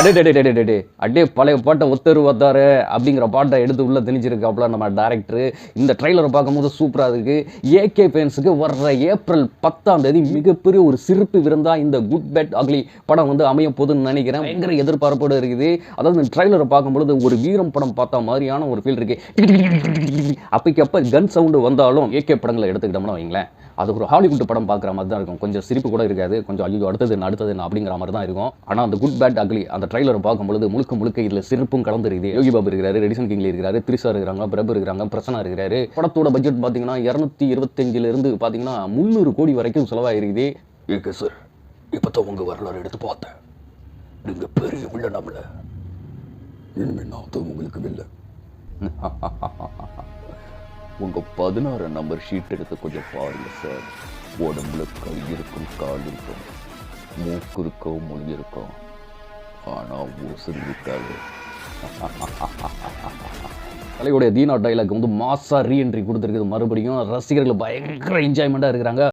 அடே பழைய பாட்டை ஒத்தரு வந்தாரு அப்படிங்கிற பாட்டை எடுத்து உள்ள திணிச்சிருக்காப்புல நம்ம டைரக்டர். இந்த ட்ரெய்லரை பார்க்கும்போது சூப்பரா இருக்கு. ஏகே ஃபேன்ஸுக்கு வர்ற ஏப்ரல் 10ஆம் தேதி மிகப்பெரிய ஒரு சிறப்பு விருந்தா இந்த குட் பேட் அக்லி படம் வந்து அமைய போகுதுன்னு நினைக்கிறேன். பயங்கர எதிர்பார்ப்போடு இருக்குது. அதாவது இந்த ட்ரெய்லரை பார்க்கும்பொழுது ஒரு வீரம் படம் பார்த்த மாதிரியான ஒரு ஃபீல் இருக்கு. அப்பைக்கப்ப கன் சவுண்டு வந்தாலும் ஏகே படங்களை எடுத்துக்கிட்டோம்னா வைங்களேன், அது ஒரு ஹாலிவுட் படம் பார்க்குற மாதிரி தான் இருக்கும். கொஞ்சம் சிரிப்பு கூட இருக்காது. கொஞ்சம் ஐயோ அடுத்தது அப்படிங்கிற மாதிரி தான் இருக்கும். ஆனால் அந்த குட் பேட் அக்லி அந்த ட்ரைலரை பார்க்கும்பொழுது முழுக்க இதில் சிரிப்பும் கலந்துருக்குது. யோகி பாபு இருக்கிறாரு, ரெடிசன் கிங்லி இருக்கிறாரு, திரிசா இருக்கிறாங்க, பிரபு இருக்கிறாங்க, பிரசனா இருக்கிறாரு. படத்தோட பட்ஜெட் பார்த்தீங்கன்னா 225 பார்த்தீங்கன்னா 300 கோடி வரைக்கும் செலவாயிருக்குது. ஏகே சார், இப்போ தான் உங்கள் வரலாறு எடுத்து பார்த்தேன். நீங்கள் பெரிய வில்லனாமல, இனிமே நான் தான் உங்களுக்கு வில்ல. உங்கள் 16 நம்பர் ஷீட் எடுத்து கொஞ்சம் பாருங்க சார். உடம்புல கை இருக்கும், கால் இருக்கும், மூக்கு இருக்கும், மொழி இருக்கும், ஆனால் ஊசல் இருக்காது. தலையுடைய தீனா டைலாக் வந்து மாசா ரீஎன்ட்ரி கொடுத்துருக்குது. மறுபடியும் ரசிகர்கள் பயங்கர என்ஜாய்மெண்ட்டாக இருக்கிறாங்க.